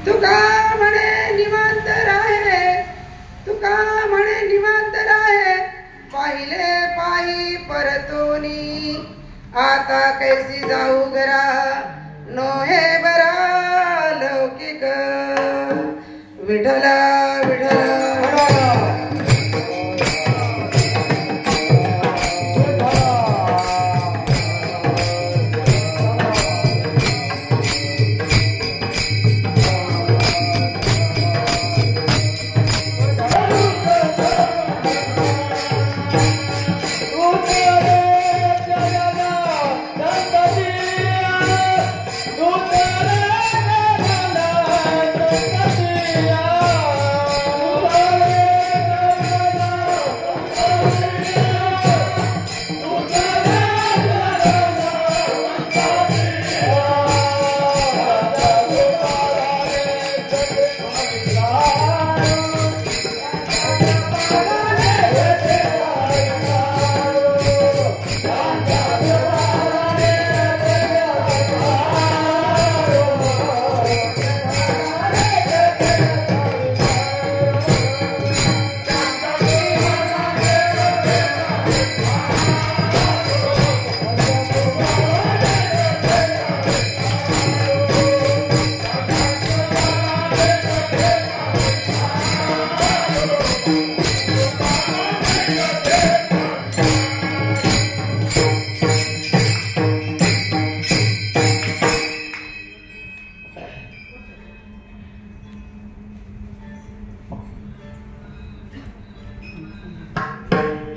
तुका म्हणे निवांत राहे, तुका म्हणे निवांत राहे, पाहिले पायी परतोनी, आता कैसी जाऊ घरा, नोहे बरा लौकिक, विठला विठला.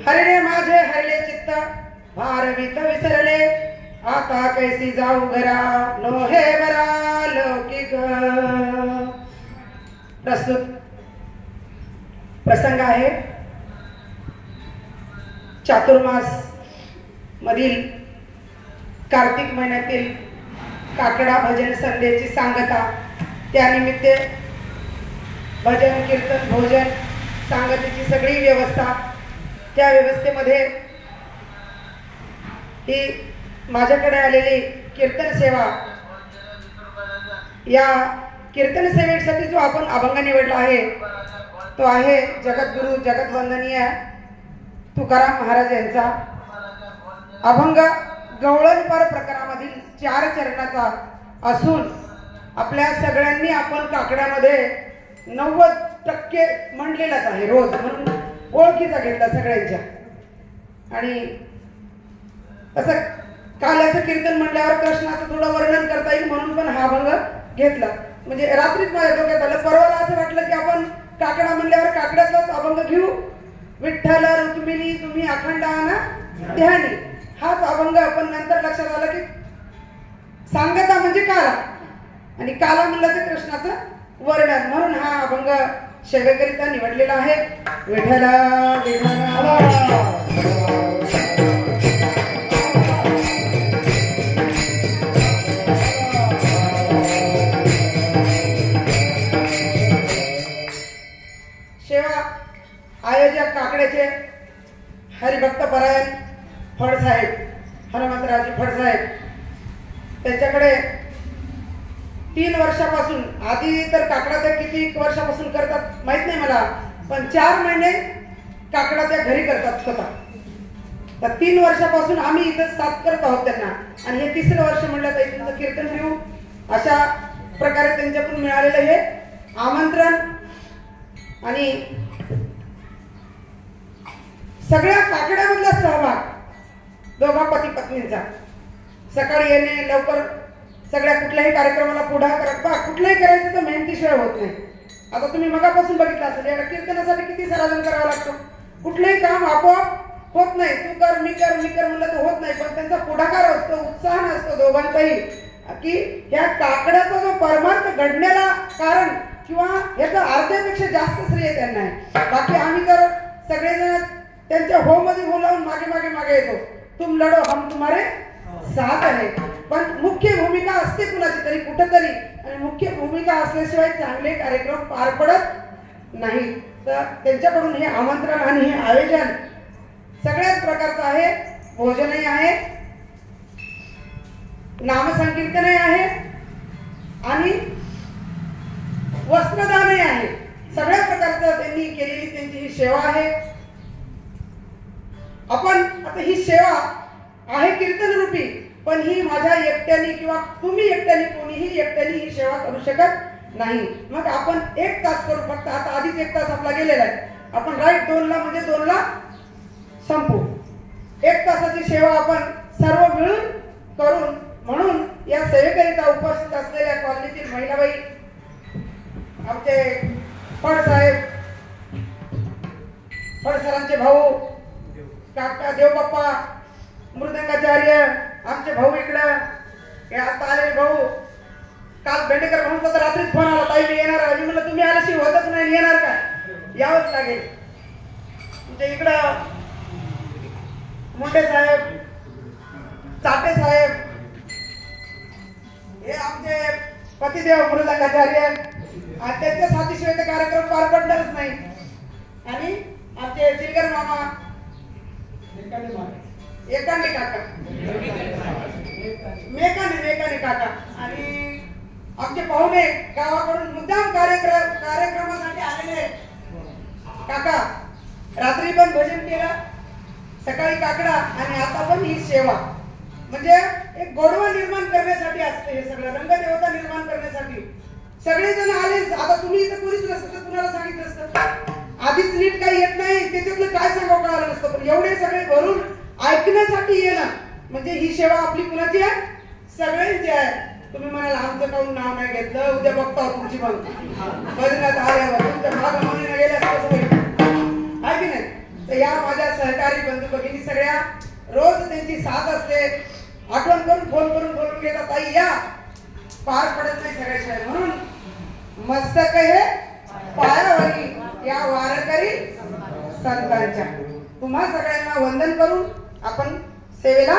हरणे माझे हरले चित्त, भारवित विसरले, आता कैसी जाऊ घरा, नोहे बरा लौकिक. प्रस्तुत प्रसंग आहे चातुर्मास मधील कार्तिक महिन्यातील काकडा भजन संध्येची सांगता. त्यानिमित्त भजन कीर्तन भोजन सांगतेची सगळी व्यवस्था, त्या व्यवस्थेमध्ये ही माझ्याकडे आलेली कीर्तन सेवा, या कीर्तन सेवेसाठी जो आपण अभंग निवडला आहे तो आहे जगद्गुरु जगतवंदनीय तुकाराम महाराज यांचा अभंग. गवळणपर प्रकारामधील 4 चरणाचा असून आपल्या सगळ्यांनी आपण काकड्यामध्ये 90% म्हणलेलाच आहे रोज, म्हणून ओळखीचा घेतला सगळ्यांच्या. आणि असं काल्याचं कीर्तन म्हटल्यावर कृष्णाचं थोडं वर्णन करता येईल म्हणून पण हा अभंग घेतला. म्हणजे रात्रीच माझ्या डोक्यात आलं, परवाला असं वाटलं की आपण काकडा म्हणल्यावर काकड्याचाच अभंग घेऊ. विठ्ठल रुक्मिणी तुम्ही अखंड आणा ध्यानी, हाच अभंग. आपण नंतर लक्षात आलं की सांगता म्हणजे काला, आणि काला म्हणलं तर कृष्णाचं वर्णन, म्हणून हा अभंग सेवेकरिता निवडलेला आहे. विठ्ठला विठ्ठला. सेवा आयोजक काकड्याचे हरिभक्त परायण फडसाहेब, हनुमंतरावजी फडसाहेब, त्यांच्याकडे 3 वर्षापासून, आधी तर काकडा त्या किती वर्षापासून करतात माहित नाही मला, पण 4 महिने काकडा त्या घरी करतात स्वतः. तर 3 वर्षापासून आम्ही इथं साथ करत आहोत त्यांना, आणि हे 3रं वर्ष म्हणलं तर तुमचं कीर्तन घेऊ. अशा प्रकारे त्यांच्याकडून मिळालेलं हे आमंत्रण. आणि सगळ्या काकड्यामधला सहभाग दोघा पती पत्नींचा, सकाळी येणे, लवकर सगळ्या कुठल्याही कार्यक्रमाला पुढाकार, कुठलंही करायचं तर मेहनतीशिवाय होत नाही. आता तुम्ही मगापासून बघितलं असेल, या कीर्तनासाठी किती सराजन करावं लागतं. कुठलंही काम आपोआप होत नाही. तू कर मी कर म्हणलं तर होत नाही, पण त्यांचा पुढाकार असतो, उत्साह असतो दोघांचाही, की ह्या काकड्याचा जो परमार्थ घडण्याला कारण किंवा याचा अर्ध्यापेक्षा जास्त श्रेय त्यांना आहे. बाकी आम्ही तर सगळेजण त्यांच्या हो मध्ये हो लावून मागे येतो. तुम लढो हम तुम्हारे साथ आहे. पण मुख्य भूमिका असते कुणाची तरी कुठेतरी, आणि मुख्य भूमिका असल्याशिवाय चांगले कार्यक्रम पार पडत नाही. तर त्यांच्याकडून हे आमंत्रण आणि हे आयोजन सगळ्याच प्रकारचं आहे. भोजनही आहे, नामसंकीर्तनही आहे, आणि त्यांनी केलेली त्यांची ही सेवा आहे. आपण आता ही सेवा आहे कीर्तन रूपी, पण ही माझ्या एकट्याने किंवा तुम्ही एकट्याने कोणीही एकट्याने ही सेवा करू शकत नाही. मग आपण 1 तास करू. फक्त आता आधीच 1 तास आपला गेलेला आहे. आपण राईट 2ला म्हणजे 2ला संपू. 1 तासाची सेवा आपण सर्व मिळून करून. म्हणून या सेवेकरिता उपस्थित असलेल्या कॉलनीतील महिलाबाई, आमचे फडसाहेब, फडसरांचे भाऊ काका देवबाप्पा, मृदंगाचार्य, आमचे भाऊ इकडं हे आता आलेले भाऊ. काल बेंडेकर भाऊंचा तर रात्रीच फोन आला, ताई मी येणार आहे. मी म्हणलं तुम्ही आल्याशिवाय होतच नाही, येणार का? यावंच लागेल. तुमच्या इकडं मुंडे साहेब, चाटे साहेब, हे आमचे पतिदेव मृदंगाचार्य, त्यांच्या साथीशिवाय ते कार्यक्रम पार पडणारच नाही. आणि आमचे चिलकर मामा, एकांडी काका, मेकाने काका, आणि आमचे पाहुणे गावाकडून मुद्दाम कार्यक्रमासाठी आलेले काका. रात्री पण भजन केलं, सकाळी काकडा, आणि आता पण ही सेवा. म्हणजे एक गोडवा निर्माण करण्यासाठी असते हे सगळं, रंगदेवता निर्माण करण्यासाठी. सगळेजण आलेच. आता तुम्ही इथं कोणीच नसतं तर कुणाला सांगितलं असतं. आधीच नीट काही येत नाही, त्याच्यातलं काय सांगावं कळालं नसतं. पण एवढे सगळे भरून ऐकण्यासाठी येणं म्हणजे ही सेवा आपली कुणाची आहे? सगळ्यांची आहे. तुम्ही म्हणाल आमचं काऊन नाव नाही घेतलं, उद्या बघता तुमची मग बदलात आल्यावर तुमच्या भाग म्हणून गेल्या आहे की नाही. तर या माझ्या सहकारी बंधू भगिनी सगळ्या रोज त्यांची साथ असते. आठवण करून फोन करून बोलून घेतात, ताई या, पार पडत नाही सगळ्याशिवाय. म्हणून मस्तक हे पायावरी या वारकरी संतांच्या. तुम्हा सगळ्यांना वंदन करून आपण सेवेला